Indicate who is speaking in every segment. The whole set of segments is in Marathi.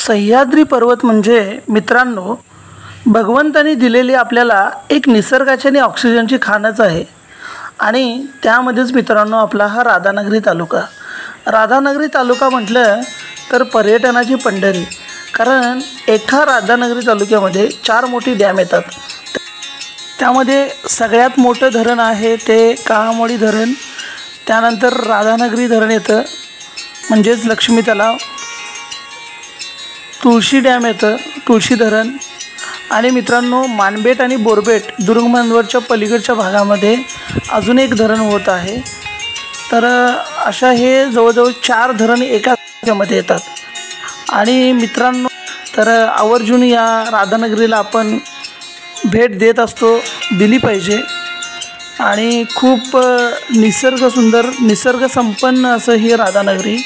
Speaker 1: सह्याद्री पर्वत म्हणजे मित्रांनो भगवंतानी दिलेली आपल्याला एक निसर्गाची आणि ऑक्सिजनची खाणच आहे। आणि त्यामध्येच मित्रांनो आपला हा राधानगरी तालुका म्हटलं तर पर्यटनाची पंढरी। कारण एका राधानगरी तालुक्यामध्ये 4 मोठी डॅम येतात। त्यामध्ये सगळ्यात मोठं धरण आहे ते कहामोडी धरण, त्यानंतर राधानगरी धरण येतं म्हणजेच लक्ष्मी तलाव, तुळशी डॅम येतं तुळशी धरण, आणि मित्रांनो मानबेट आणि बोरबेट दुर्गमांजरच्या पलीकडच्या भागामध्ये अजून एक धरण होत आहे। तर अशा हे जवळजवळ 4 धरण एका मध्ये येतात। आणि मित्रांनो तर आवर्जून या राधानगरीला आपण भेट देत असतो, दिली पाहिजे। आणि खूप निसर्ग सुंदर निसर्ग संपन्न असं ही राधानगरी।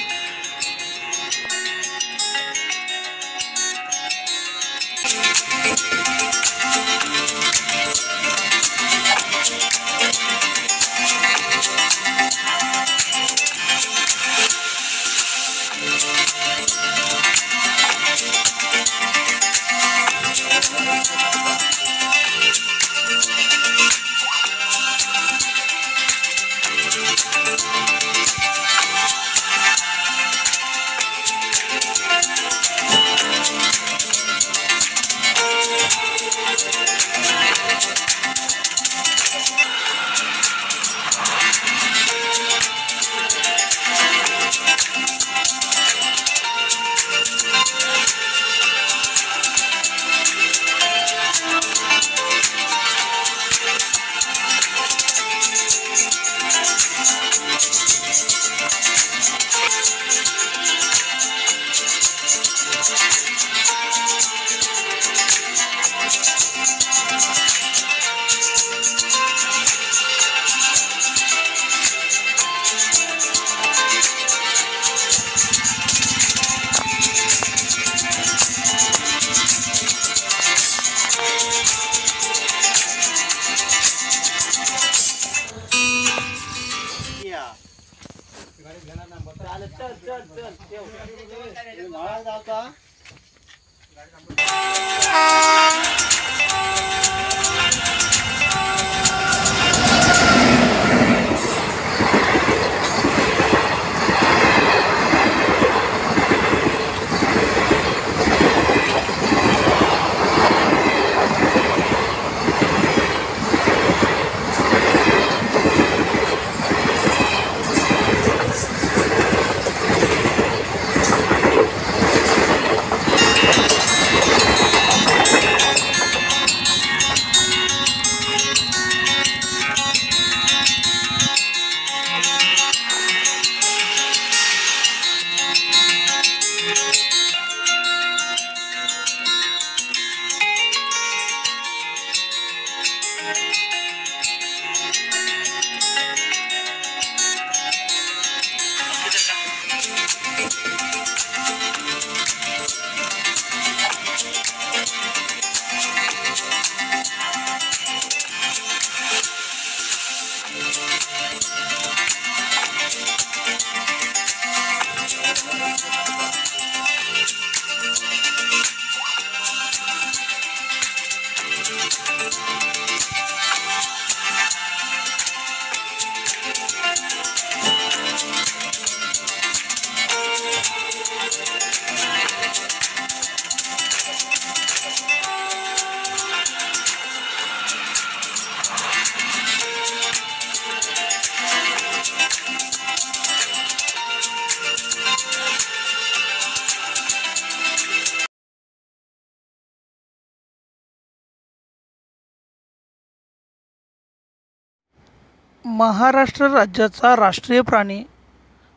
Speaker 1: महाराष्ट्र राज्याचा राष्ट्रीय प्राणी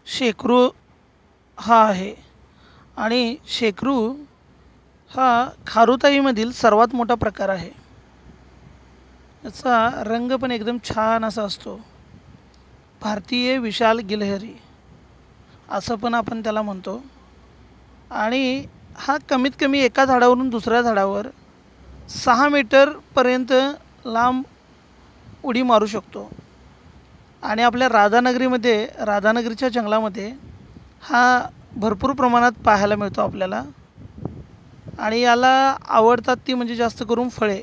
Speaker 1: शेकरू हा आहे। आणि शेकरू हा खारुताईमधील सर्वात मोठा प्रकार आहे। याचा रंग पण एकदम छान असा असतो। भारतीय विशाल गिलहरी असं पण आपण त्याला म्हणतो। आणि हा कमीत कमी एका झाडावरून दुसऱ्या झाडावर 6 मीटरपर्यंत लांब उडी मारू शकतो। आणि आपल्या राधानगरीच्या जंगलामध्ये हा भरपूर प्रमाणात पाहायला मिळतो आपल्याला। आणि याला आवडतात ती म्हणजे जास्त करून फळे।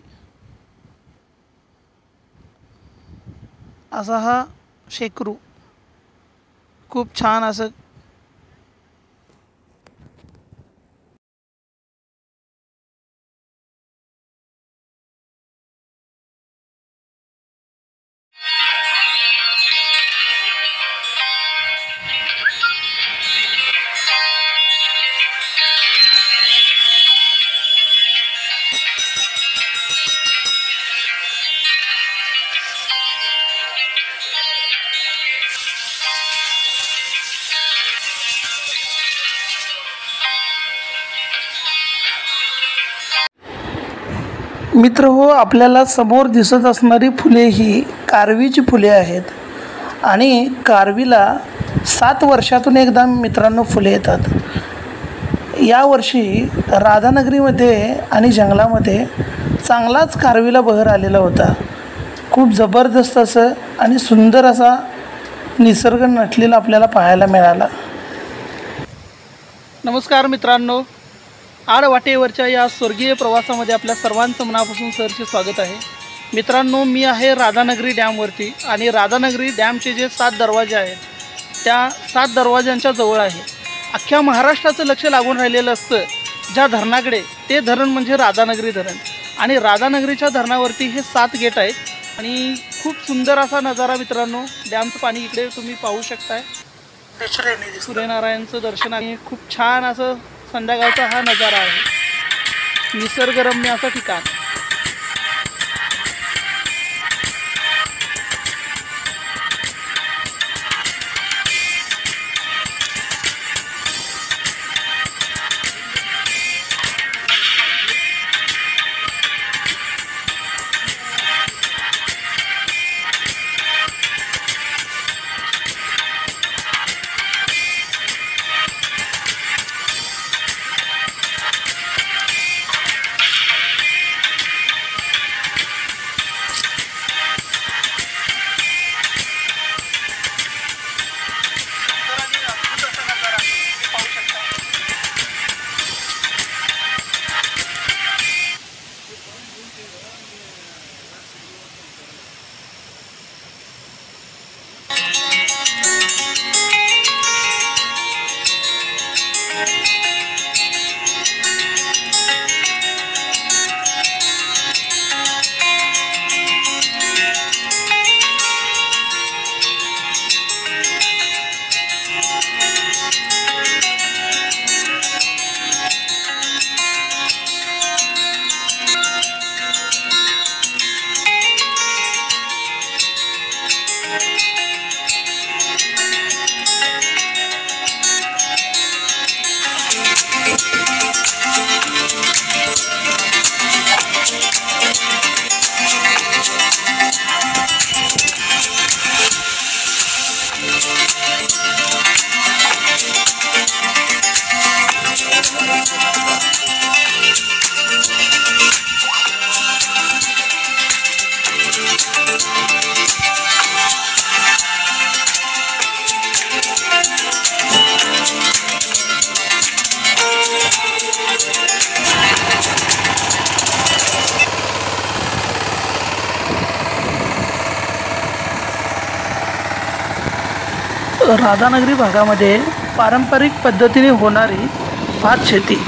Speaker 1: असा हा शेकरू खूप छान असं मित्र हो, आपल्याला समोर दिसत असणारी फुले ही कारवीची फुले आहेत आणि कारवीला 7 वर्षातून एकदा मित्रांनो फुले येतात। यावर्षी राधानगरीमध्ये आणि जंगलामध्ये चांगलाच कारवीला बहर आलेला होता। खूप जबरदस्त असं आणि सुंदर असा निसर्ग नटलेला आपल्याला पाहायला मिळाला। नमस्कार मित्रांनो, आडवाटेवरच्या या स्वर्गीय प्रवासामध्ये आपल्या सर्वांचं मनापासून सहर्ष स्वागत आहे। मित्रांनो, मी आहे राधानगरी डॅमवरती आणि राधानगरी डॅमचे जे 7 दरवाजे आहेत त्या 7 दरवाजांच्या जवळ आहे। अख्ख्या महाराष्ट्राचं लक्ष लागून राहिलेलं असतं ज्या धरणाकडे, ते धरण म्हणजे राधानगरी धरण आणि राधानगरीच्या धरणावरती हे 7 गेट आहेत आणि खूप सुंदर असा नजारा मित्रांनो, डॅमचं पाणी इकडे तुम्ही पाहू शकताय। सूर्यनारायणचं दर्शन आहे। खूप छान असं संध्याकाळचा हा नजारा आहे, निसर्गरम्य असं ठिकाण। राधानगरी भागामध्ये पारंपरिक पद्धतीने होणारी भात शेती।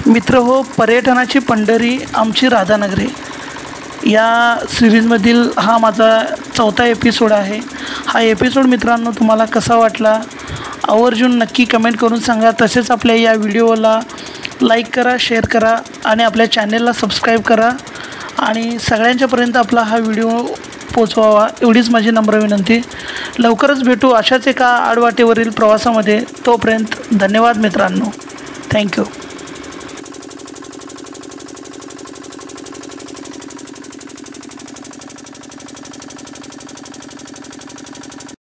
Speaker 1: मित्र हो, पर्यटनाची पंढरी आमची राधानगरी या सिरीजमधील हा माझा 4था एपिसोड आहे। हा एपिसोड मित्रांनो तुम्हाला कसा वाटला आवर्जून नक्की कमेंट करून सांगा। तसेच आपल्या या व्हिडिओला लाईक करा, शेअर करा आणि आपल्या चॅनेलला सबस्क्राईब करा आणि सगळ्यांच्यापर्यंत आपला हा व्हिडिओ पोचवावा एवढीच माझी नम्र विनंती। लवकरच भेटू अशाच एका आडवाटेवरील प्रवासामध्ये। तोपर्यंत धन्यवाद मित्रांनो, थँक्यू।